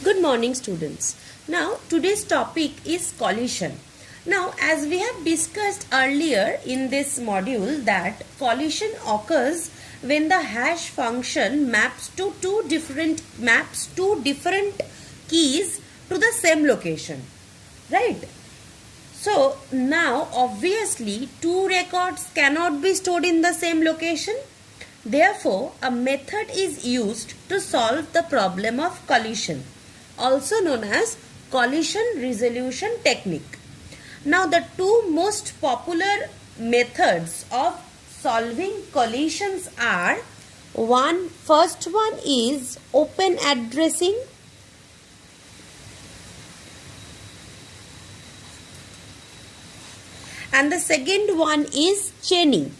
Good morning, students. Now, today's topic is collision. Now, as we have discussed earlier in this module that collision occurs when the hash function maps two different keys to the same location, right? So, now obviously two records cannot be stored in the same location. Therefore, a method is used to solve the problem of collision, also known as collision resolution technique. Now, the two most popular methods of solving collisions are first one is open addressing, and the second one is chaining.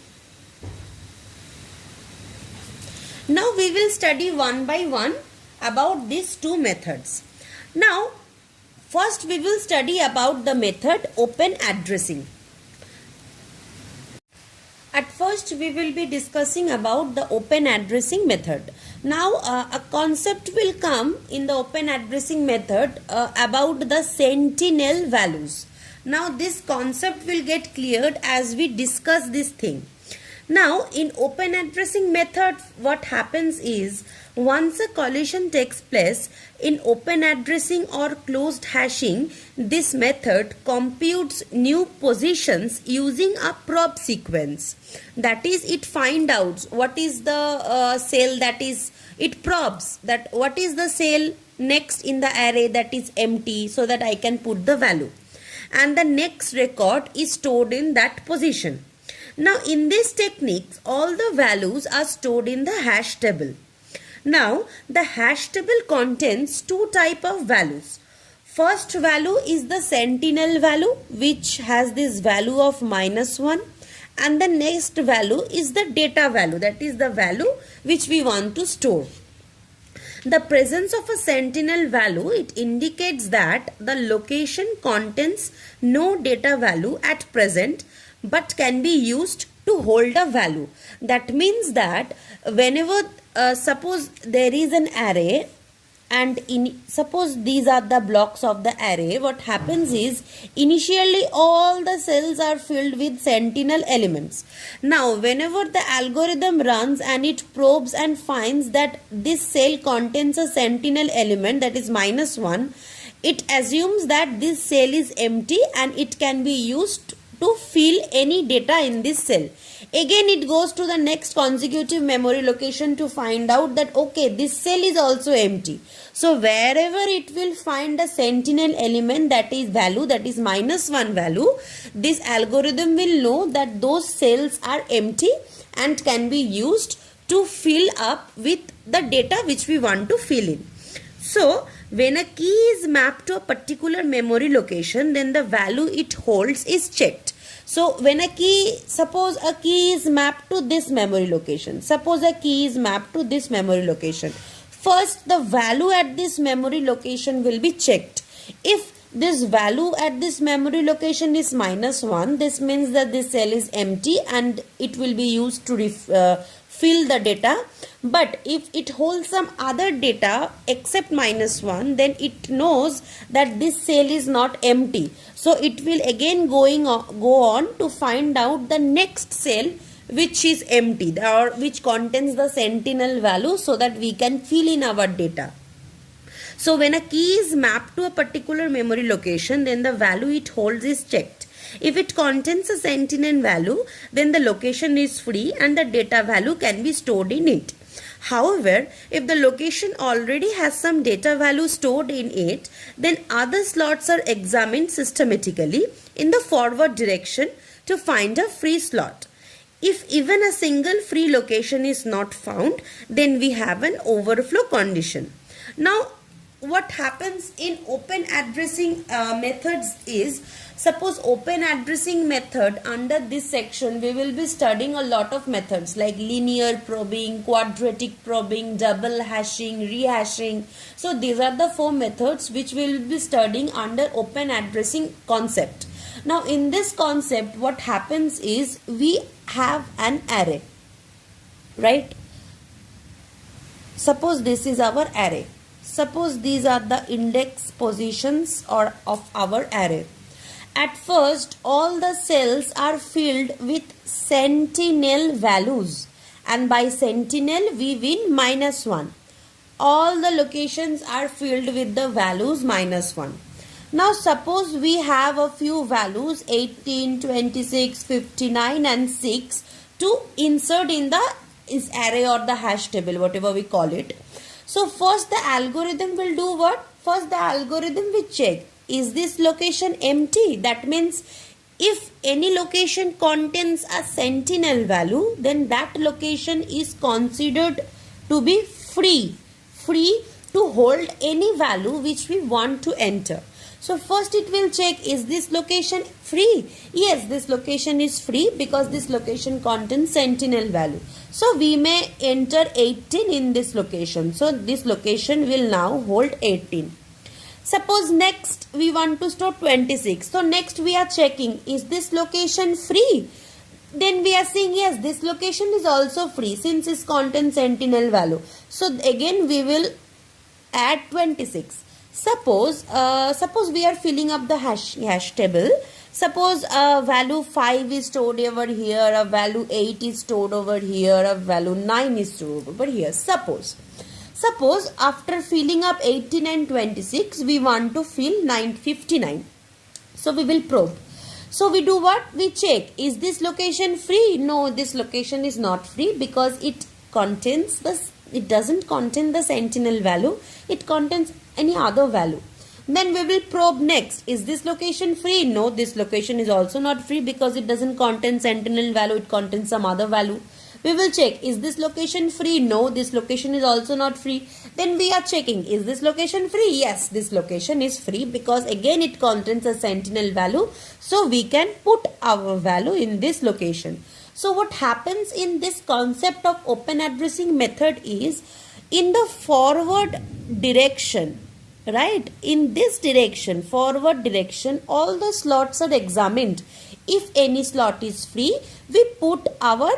Now we will study one by one about these two methods. Now first we will study about the method open addressing. At first we will be discussing about the open addressing method. Now a concept will come in the open addressing method about the sentinel values. Now this concept will get cleared as we discuss this thing. Now in open addressing method, what happens is once a collision takes place in open addressing or closed hashing, this method computes new positions using a probe sequence. That is, it finds out what is the cell, that is, it probes that what is the cell next in the array that is empty, so that I can put the value, and the next record is stored in that position. Now in this technique, all the values are stored in the hash table. Now the hash table contains two types of values. First value is the sentinel value, which has this value of -1, and the next value is the data value, that is the value which we want to store. The presence of a sentinel value, it indicates that the location contains no data value at present but can be used to hold a value. That means that whenever suppose there is an array and suppose these are the blocks of the array, what happens is initially all the cells are filled with sentinel elements. Now whenever the algorithm runs and it probes and finds that this cell contains a sentinel element, that is -1, it assumes that this cell is empty and it can be used to fill any data in this cell. Again it goes to the next consecutive memory location to find out that okay, this cell is also empty. So wherever it will find a sentinel element, that is value, that is -1 value, this algorithm will know that those cells are empty and can be used to fill up with the data which we want to fill in. So when a key is mapped to a particular memory location, then the value it holds is checked. So when suppose a key is mapped to this memory location, suppose a key is mapped to this memory location, first the value at this memory location will be checked. If this value at this memory location is -1, this means that this cell is empty and it will be used to fill the data. But if it holds some other data except -1, then it knows that this cell is not empty. So it will again go on to find out the next cell which is empty or which contains the sentinel value, so that we can fill in our data. So when a key is mapped to a particular memory location, then the value it holds is checked. If it contains a sentinel value, then the location is free and the data value can be stored in it. However, if the location already has some data value stored in it, then other slots are examined systematically in the forward direction to find a free slot. If even a single free location is not found, then we have an overflow condition. Now, what happens in open addressing methods is, suppose open addressing method, under this section we will be studying a lot of methods like linear probing, quadratic probing, double hashing, rehashing. So these are the 4 methods which we will be studying under open addressing concept. Now in this concept, what happens is we have an array, right? Suppose this is our array. Suppose these are the index positions or of our array. At first, all the cells are filled with sentinel values, and by sentinel we mean -1. All the locations are filled with the values -1. Now suppose we have a few values 18, 26, 59 and 6 to insert in the array or the hash table, whatever we call it. So first the algorithm will do what? First the algorithm will check, is this location empty? That means if any location contains a sentinel value, then that location is considered to be free to hold any value which we want to enter. So first it will check, is this location free? Yes, this location is free because this location contains sentinel value. So we may enter 18 in this location. So this location will now hold 18. Suppose next we want to store 26. So next we are checking, is this location free? Then we are saying yes, this location is also free since it contains sentinel value. So again we will add 26. Suppose we are filling up the hash table. Suppose a value 5 is stored over here, a value 8 is stored over here, a value 9 is stored over here. Suppose after filling up 18 and 26, we want to fill 59. So we will probe. So we do what? We check, is this location free? No, this location is not free because it doesn't contain the sentinel value. It contains any other value. Then we will probe next. Is this location free? No, this location is also not free because it doesn't contain sentinel value. It contains some other value. We will check, is this location free? No, this location is also not free. Then we are checking, is this location free? Yes, this location is free because again it contains a sentinel value. So we can put our value in this location. So what happens in this concept of open addressing method is, in the forward direction, right? In this direction, forward direction, all the slots are examined. If any slot is free, we put our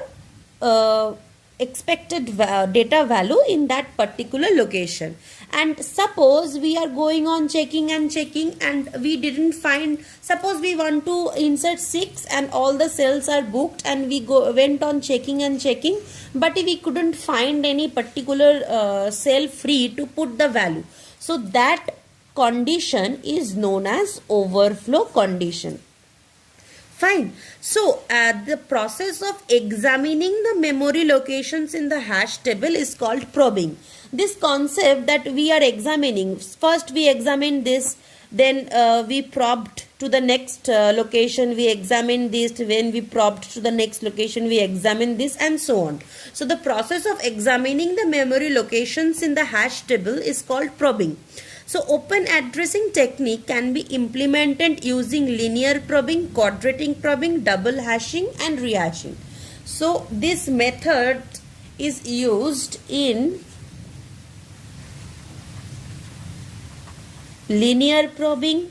expected data value in that particular location. And suppose we are going on checking and we didn't find, suppose we want to insert 6 and all the cells are booked and we went on checking and checking, but we couldn't find any particular cell free to put the value. So that condition is known as overflow condition. Fine. So the process of examining the memory locations in the hash table is called probing. This concept that we are examining, first we examined this, then we probed to the next location, we examined this, when we probed to the next location, we examined this, and so on. So the process of examining the memory locations in the hash table is called probing. So open addressing technique can be implemented using linear probing, quadratic probing, double hashing and rehashing. So this method is used in linear probing,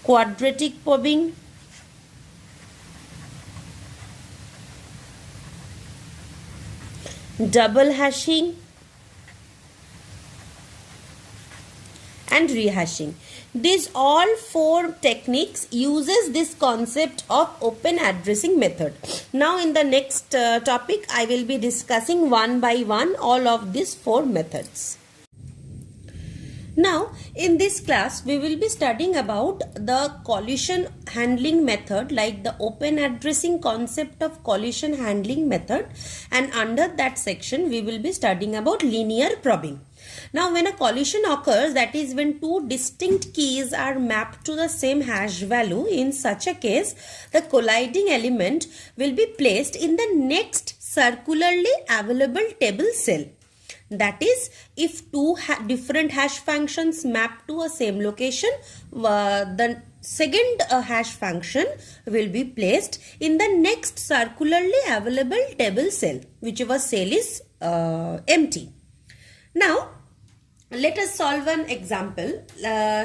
quadratic probing, double hashing and rehashing. These all four techniques uses this concept of open addressing method. Now in the next topic I will be discussing one by one all of these four methods. Now in this class we will be studying about the collision handling method, like the open addressing concept of collision handling method, and under that section we will be studying about linear probing. Now when a collision occurs, that is when two distinct keys are mapped to the same hash value, in such a case the colliding element will be placed in the next circularly available table cell. That is, if two different hash functions map to a same location, the second hash function will be placed in the next circularly available table cell, whichever cell is empty. Now let us solve an example.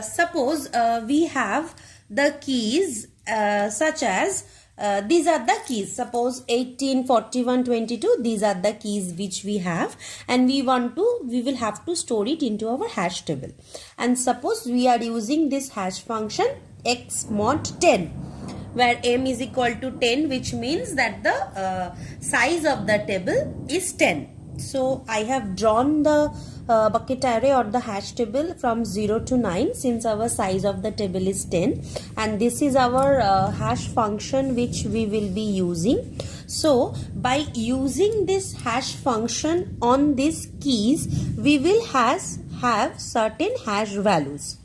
Suppose we have the keys such as these are the keys. Suppose 18, 41, 22, these are the keys which we have, and we will have to store it into our hash table. And suppose we are using this hash function x mod 10, where m is equal to 10, which means that the size of the table is 10. So I have drawn the bucket array or the hash table from 0 to 9, since our size of the table is 10, and this is our hash function which we will be using. So by using this hash function on these keys, we will have certain hash values.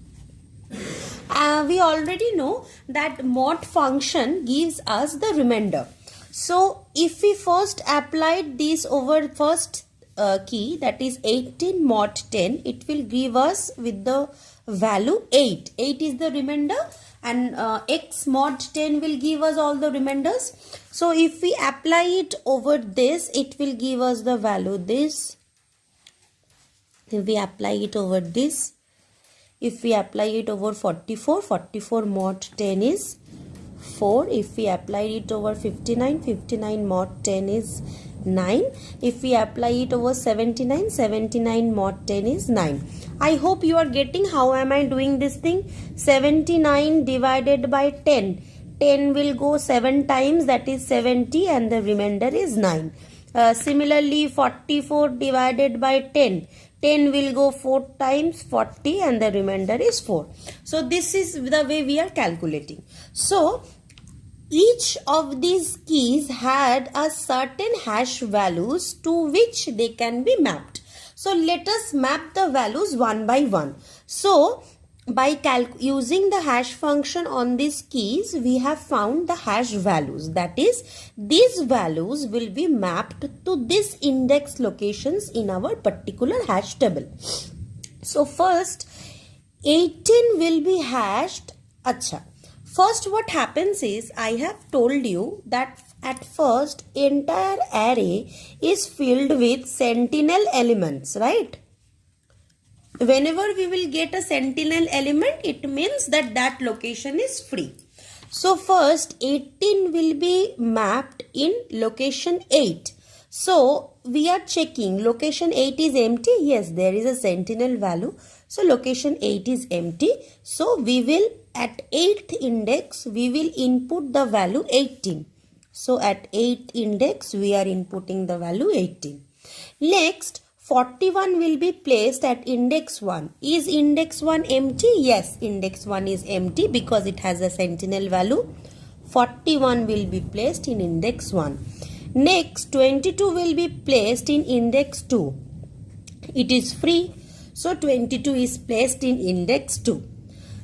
We already know that mod function gives us the remainder. So if we first applied this over first key, that is 18 mod 10, it will give us with the value 8. 8 is the remainder, and x mod 10 will give us all the remainders. So if we apply it over this, it will give us the value this. If we apply it over this, if we apply it over 44, 44 mod 10 is 4. If we apply it over 59, 59 mod 10 is 9. If we apply it over 79, 79 mod 10 is 9. I hope you are getting how am I doing this thing. 79 divided by 10. 10 will go 7 times, that is 70, and the remainder is 9. Similarly, 44 divided by 10. 10 will go 4 times, 40, and the remainder is 4. So this is the way we are calculating. So each of these keys had a certain hash values to which they can be mapped. So let us map the values one by one. So by using the hash function on these keys, we have found the hash values. That is, these values will be mapped to these index locations in our particular hash table. So first, 18 will be hashed. Acha. First, what happens is, I have told you that at first entire array is filled with sentinel elements, right? Whenever we will get a sentinel element, it means that that location is free. So first 18 will be mapped in location 8. So we are checking location 8 is empty. Yes, there is a sentinel value. So location 8 is empty. So we will at 8th index we will input the value 18. So at 8th index we are inputting the value 18. Next, 41 will be placed at index 1. Is index 1 empty? Yes, index 1 is empty because it has a sentinel value. 41 will be placed in index 1. Next, 22 will be placed in index 2. It is free, so 22 is placed in index 2.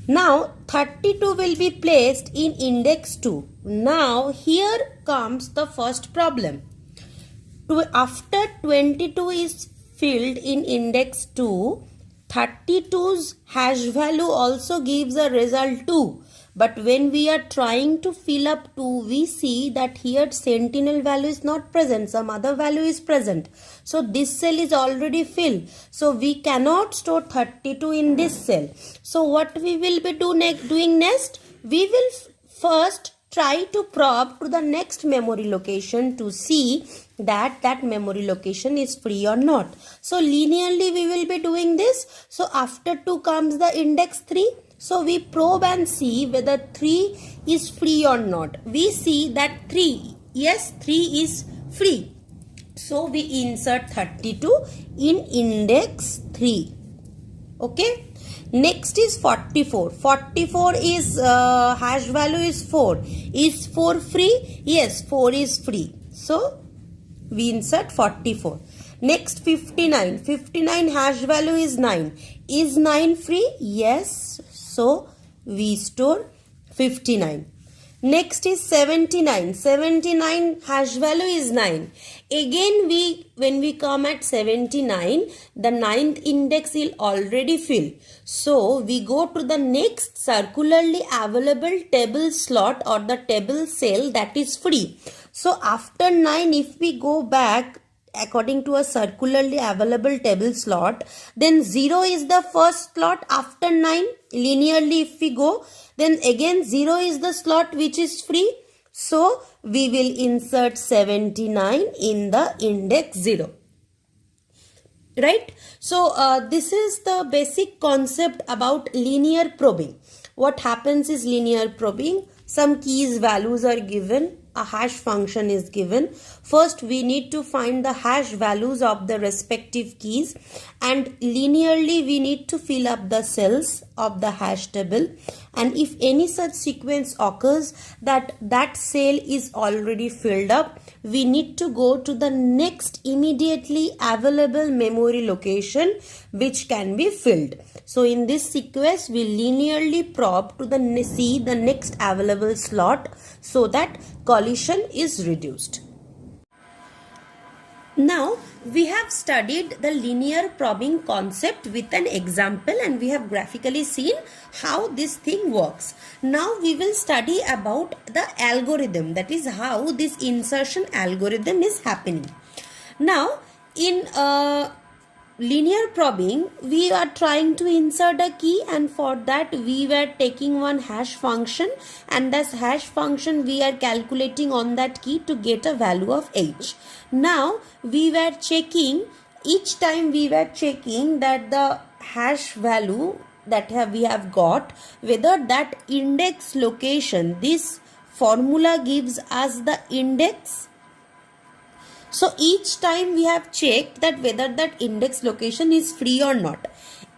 Now, 32 will be placed in index 2. Now, here comes the first problem. After 22 is filled in index 2, 32's hash value also gives a result 2. But when we are trying to fill up 2, we see that here sentinel value is not present. Some other value is present. So this cell is already filled. So we cannot store 32 in this cell. So what we will be doing next? We will first try to probe to the next memory location to see that memory location is free or not. So linearly we will be doing this. So after 2 comes the index 3. So we probe and see whether 3 is free or not. We see that 3, yes, 3 is free. So we insert 32 in index 3. Okay. Next is 44. 44 is hash value is 4. Is 4 free? Yes, 4 is free. So we insert 44. Next 59. 59 hash value is 9. Is 9 free? Yes. So we store 59. Next is 79. 79 hash value is 9. Again when we come at 79, the 9th index will already fill. So we go to the next circularly available table slot or the table cell that is free. So after 9, if we go back according to a circularly available table slot, then 0 is the first slot after 9. Linearly if we go, then again 0 is the slot which is free. So we will insert 79 in the index 0. Right? So this is the basic concept about linear probing. What happens is linear probing. Some keys values are given. A hash function is given. First we need to find the hash values of the respective keys, and linearly we need to fill up the cells of the hash table, and if any such sequence occurs that that cell is already filled up, we need to go to the next immediately available memory location which can be filled. So in this sequence we linearly probe to see the next available slot so that collision is reduced. Now we have studied the linear probing concept with an example, and we have graphically seen how this thing works. Now we will study about the algorithm, that is how this insertion algorithm is happening. Now in linear probing we are trying to insert a key, and for that we were taking one hash function, and this hash function we are calculating on that key to get a value of h. Now we were checking, each time we were checking that the hash value that we have got, whether that index location, this formula gives us the index. So each time we have checked that whether that index location is free or not.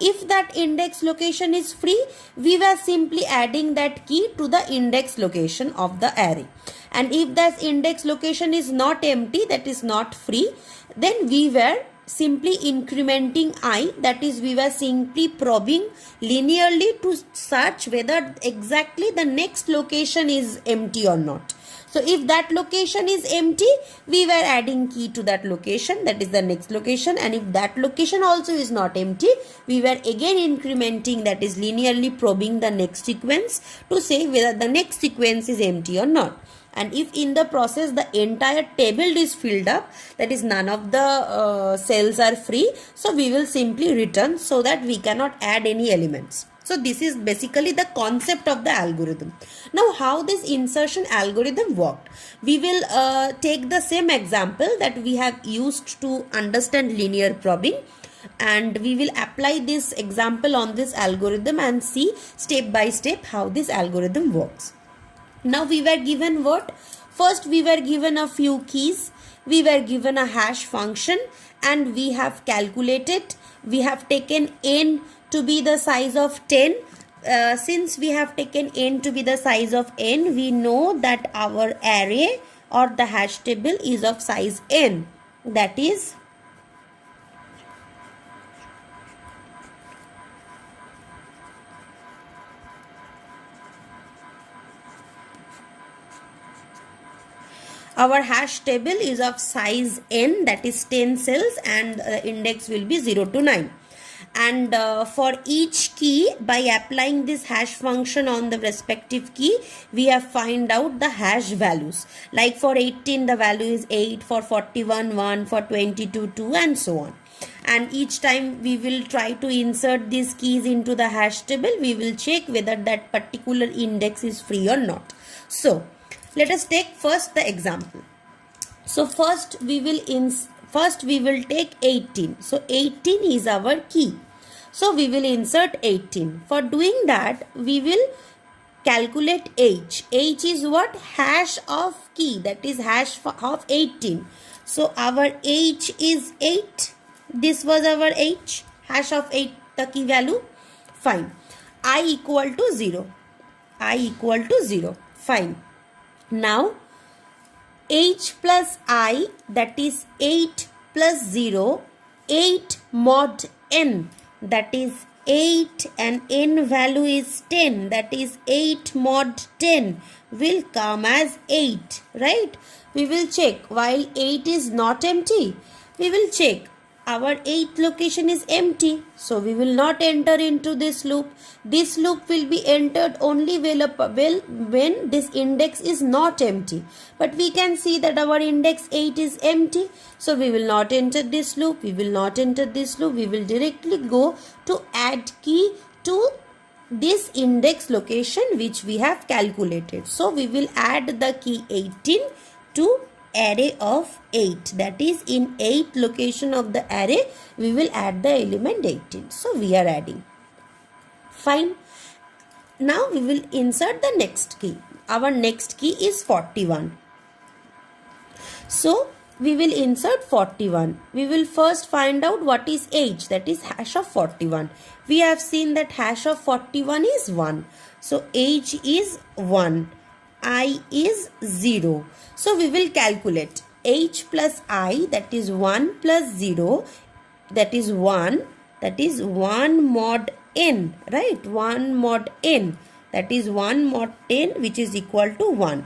If that index location is free, we were simply adding that key to the index location of the array. And if that index location is not empty, that is not free, then we were simply incrementing I, that is we were simply probing linearly to search whether exactly the next location is empty or not. So if that location is empty, we were adding key to that location, that is the next location, and if that location also is not empty, we were again incrementing, that is linearly probing the next sequence to say whether the next sequence is empty or not. And if in the process the entire table is filled up, that is none of the cells are free, so we will simply return so that we cannot add any elements. So this is basically the concept of the algorithm. Now how this insertion algorithm worked? We will take the same example that we have used to understand linear probing, and we will apply this example on this algorithm and see step by step how this algorithm works. Now we were given what? First we were given a few keys, we were given a hash function, and we have calculated, we have taken n to be the size of 10. Since we have taken n to be the size of n, we know that our array or the hash table is of size n, that is our hash table is of size n, that is 10 cells, and the index will be 0 to 9. And for each key, by applying this hash function on the respective key, we have find out the hash values. Like for 18 the value is 8, for 41 1, for 22 2, and so on. And each time we will try to insert these keys into the hash table, we will check whether that particular index is free or not. So let us take first the example. So first we will take 18. So 18 is our key. So we will insert 18. For doing that, we will calculate h. H is what? Hash of key, that is hash of 18. So our h is 8. This was our h, hash of 8, the key value. Fine. I equal to 0. I equal to 0. Fine. Now h plus I, that is 8 plus 0, 8 mod n, that is 8, and n value is 10, that is 8 mod 10 will come as 8, right? We will check, while 8 is not empty, we will check our 8th location is empty, so we will not enter into this loop. This loop will be entered only when this index is not empty. But we can see that our index 8 is empty, so we will not enter this loop. We will not enter this loop. We will directly go to add key to this index location which we have calculated. So we will add the key 18 to array of 8. That is, in 8 location of the array we will add the element 18. So we are adding. Fine. Now we will insert the next key. Our next key is 41. So we will insert 41. We will first find out what is h, that is hash of 41. We have seen that hash of 41 is 1. So h is 1, I is 0. So we will calculate h plus I, that is 1 plus 0, that is 1, that is 1 mod n, right? 1 mod n, that is 1 mod 10, which is equal to 1.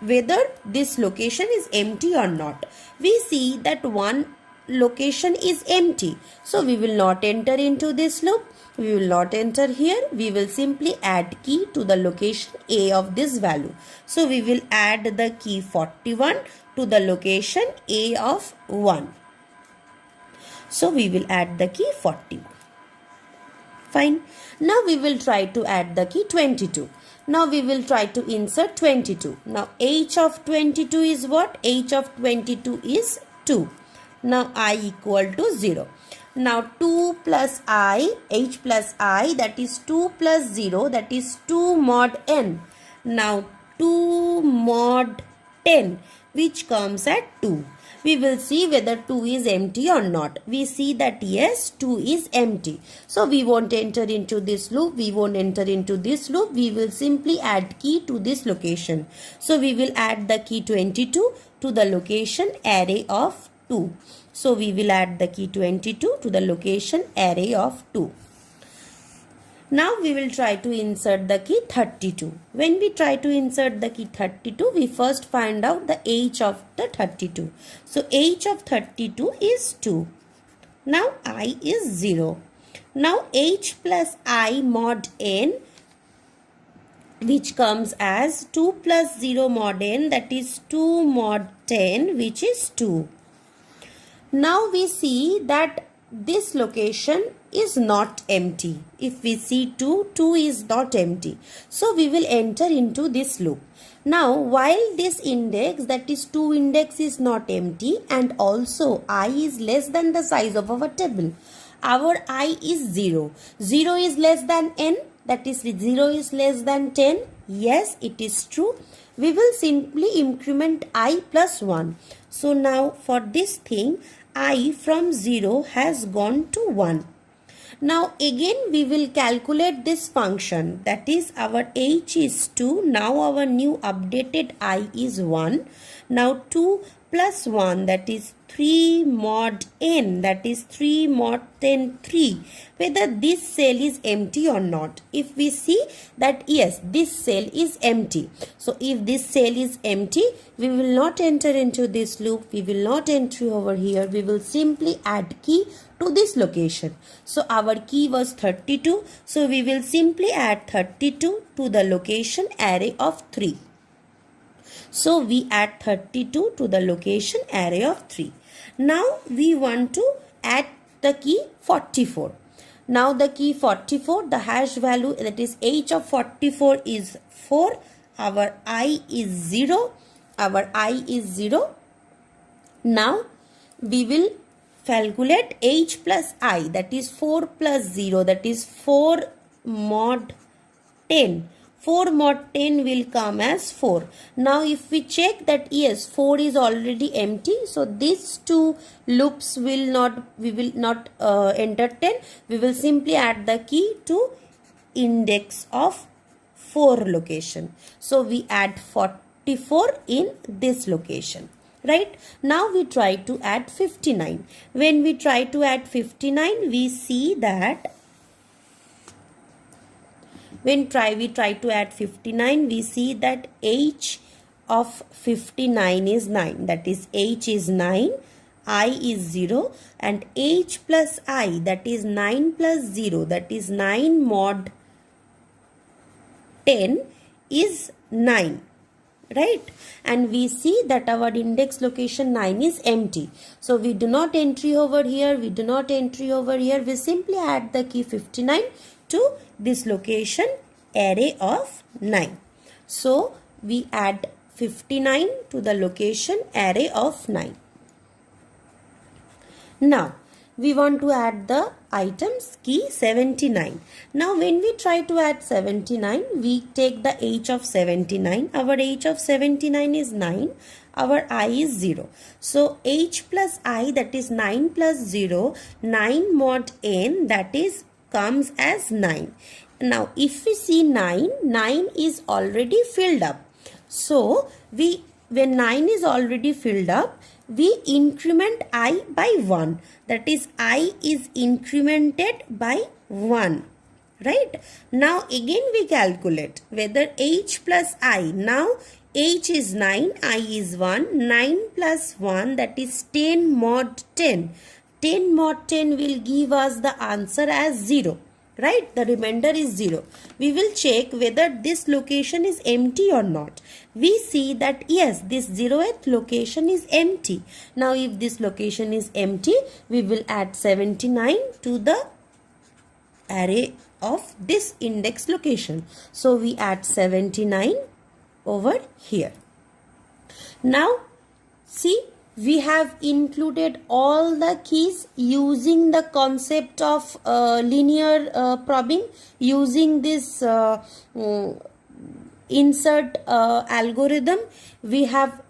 Whether this location is empty or not. We see that one location is empty. So we will not enter into this loop. We will not enter here. We will simply add key to the location A of this value. So we will add the key 41 to the location A of 1. So we will add the key 41. Fine. Now we will try to add the key 22. Now we will try to insert 22. Now h of 22 is what? H of 22 is 2. Now I equal to 0. Now 2 plus I, h plus I, that is 2 plus 0, that is 2 mod n. Now 2 mod 10, which comes at 2. We will see whether 2 is empty or not. We see that yes, 2 is empty. So we won't enter into this loop. We won't enter into this loop. We will simply add key to this location. So we will add the key 22 to the location array of 2. So we will add the key 22 to the location array of 2. Now we will try to insert the key 32. When we try to insert the key 32, we first find out the h of the 32. So h of 32 is 2. Now I is 0. Now h plus I mod n, which comes as 2 plus 0 mod n, that is 2 mod 10, which is 2. Now we see that this location is not empty. If we see 2, 2 is not empty. So we will enter into this loop. Now while this index, that is 2 index, is not empty and also I is less than the size of our table, our I is 0. 0 is less than n, that is 0 is less than 10. Yes, it is true. We will simply increment I plus 1. So now for this thing, I from 0 has gone to 1. Now again we will calculate this function, that is our h is 2. Now our new updated I is 1. Now 2 plus 1, that is 3 mod n, that is 3 mod 10 3, whether this cell is empty or not. If we see that yes, this cell is empty. So if this cell is empty, we will not enter into this loop. We will not enter over here. We will simply add key to this location. So our key was 32. So we will simply add 32 to the location array of 3. So we add 32 to the location array of 3. Now we want to add the key 44. Now the key 44, the hash value, that is h of 44 is 4. Our I is 0. Our I is 0. Now we will calculate h plus I, that is 4 plus 0, that is 4 mod 10. 4 mod 10 will come as 4. Now if we check that yes, 4 is already empty, so these two loops we will not entertain. We will simply add the key to index of 4 location. So we add 44 in this location. Right? Now we try to add 59. When we try to add 59, we see that when we try to add 59, we see that h of 59 is 9. That is h is 9, I is 0, and h plus I, that is 9 plus 0, that is 9 mod 10 is 9. Right? And we see that our index location 9 is empty. So we do not entry over here. We do not entry over here. We simply add the key 59 to this location array of 9. So we add 59 to the location array of 9. Now we want to add the items key 79. Now when we try to add 79, we take the age of 79. Our age of 79 is 9. Our I is 0. So h plus I, that is 9 plus 0, 9 mod n, that is comes as 9. Now if we see 9, 9 is already filled up. So when 9 is already filled up, we increment I by 1. That is, I is incremented by 1. Right? Now again we calculate whether h plus I. Now h is 9, I is 1. 9 plus 1, that is 10 mod 10. 10 mod 10 will give us the answer as 0. Right? The remainder is 0. We will check whether this location is empty or not. We see that yes, this 0th location is empty. Now if this location is empty, we will add 79 to the array of this index location. So we add 79 over here. Now see, we have included all the keys using the concept of linear probing, using this insert algorithm. We have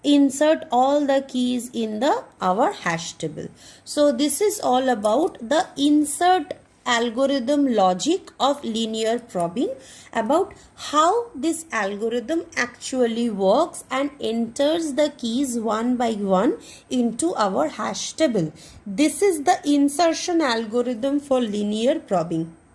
insert all the keys in our hash table. So this is all about the insert algorithm logic of linear probing, about how this algorithm actually works and enters the keys one by one into our hash table. This is the insertion algorithm for linear probing.